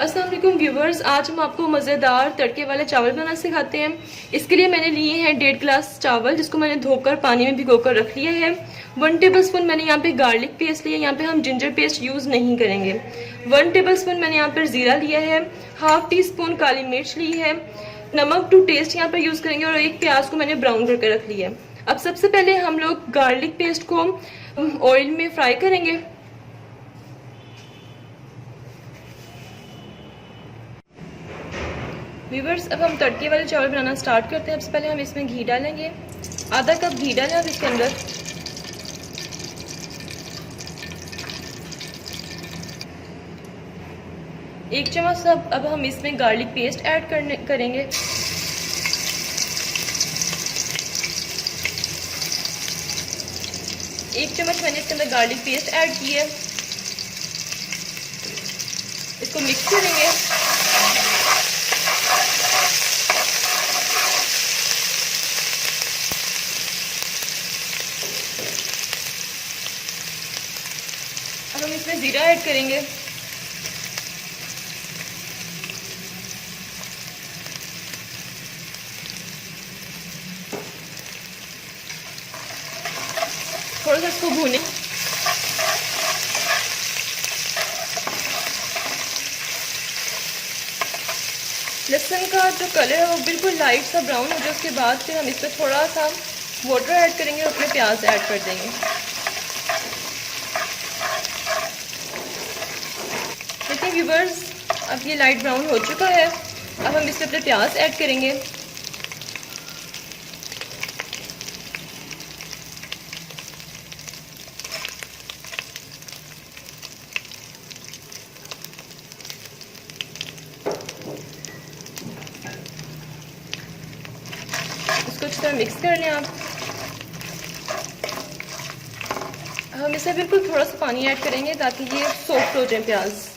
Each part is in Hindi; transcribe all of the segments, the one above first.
अस्सलाम वालेकुम व्यूवर्स, आज हम आपको मज़ेदार तड़के वाले चावल बनाना सिखाते हैं। इसके लिए मैंने लिए हैं 1.5 गिलास चावल, जिसको मैंने धोकर पानी में भिगोकर रख लिया है। 1 टेबलस्पून मैंने यहाँ पे गार्लिक पेस्ट लिया है, यहाँ पे हम जिंजर पेस्ट यूज़ नहीं करेंगे। 1 टेबलस्पून मैंने यहाँ पर ज़ीरा लिया है, हाफ टी स्पून काली मिर्च ली है, नमक टू टेस्ट यहाँ पर यूज़ करेंगे और एक प्याज को मैंने ब्राउन करके रख लिया है। अब सबसे पहले हम लोग गार्लिक पेस्ट को ऑयल में फ्राई करेंगे। व्यूवर्स, अब हम तड़के वाले चावल बनाना स्टार्ट करते हैं। सबसे पहले हम इसमें घी डालेंगे, आधा कप घी डालें अब इसके अंदर। एक चम्मच अब हम इसमें गार्लिक पेस्ट ऐड करेंगे। एक चम्मच मैंने इसके अंदर गार्लिक पेस्ट ऐड की है, इसको मिक्स करेंगे। अब हम इसमें जीरा ऐड करेंगे। थोड़ा सा इसको भूनें। लहसुन का जो कलर है वो बिल्कुल लाइट सा ब्राउन हो जाए, उसके बाद फिर हम इसमें थोड़ा सा वाटर ऐड करेंगे और उसमें प्याज ऐड कर देंगे। देखिए व्यूवर्स, अब ये लाइट ब्राउन हो चुका है। अब हम इसमें अपने प्याज ऐड करेंगे। इसको अच्छी तरह मिक्स कर लें आप। हम इसमें बिल्कुल थोड़ा सा पानी ऐड करेंगे ताकि ये सॉफ्ट हो जाए प्याज।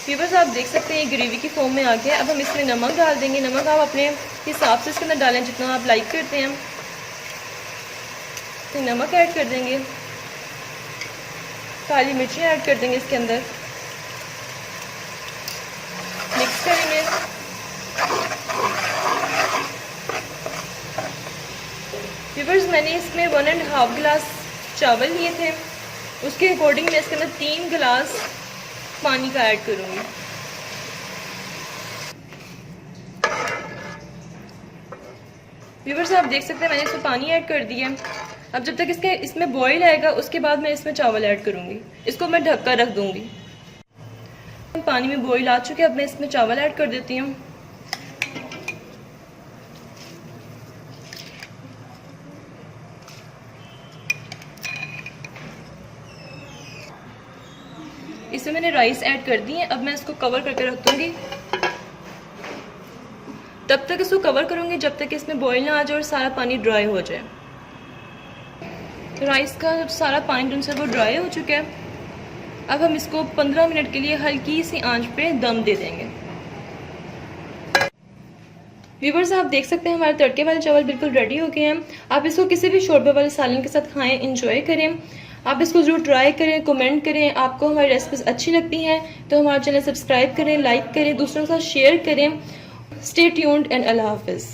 व्यूवर्स, आप देख सकते हैं ये ग्रेवी की फॉर्म में आ गया। अब हम इसमें नमक डाल देंगे। नमक आप अपने हिसाब से इसके अंदर डालें, जितना आप लाइक करते हैं। तो नमक ऐड कर देंगे, काली मिर्ची ऐड कर देंगे इसके अंदर, मिक्स करेंगे। व्यूवर्स, मैंने इसमें 1.5 गिलास चावल लिए थे, उसके अकॉर्डिंग मैं इसके अंदर 3 गिलास पानी का ऐड करूंगी। व्यूवर्स, आप देख सकते हैं मैंने इसमें पानी ऐड कर दिया। अब जब तक इसमें बॉईल आएगा उसके बाद मैं इसमें चावल ऐड करूंगी। इसको मैं ढक कर रख दूंगी। पानी में बॉईल आ चुके, अब मैं इसमें चावल ऐड कर देती हूँ। इसमें मैंने राइस ऐड कर दी है। अब मैं इसको कवर करके रख दूंगी। तब तक इसको कवर करूंगी जब तक इसमें बॉईल ना आ जाए और सारा पानी ड्राई हो जाए। राइस का सारा पानी से वो ड्राई हो चुका है। अब हम इसको 15 मिनट के लिए हल्की सी आंच पे दम दे देंगे। व्यूवर्स, आप देख सकते हैं हमारे तड़के वाले चावल बिल्कुल रेडी हो गए हैं। आप इसको किसी भी शोरबे वाले सालन के साथ खाएं, इंजॉय करें। आप इसको जरूर ट्राई करें, कमेंट करें। आपको हमारी रेसिपीज अच्छी लगती हैं तो हमारा चैनल सब्सक्राइब करें, लाइक करें, दूसरों के साथ शेयर करें। स्टे ट्यून्ड एंड अल्लाह हाफिज़।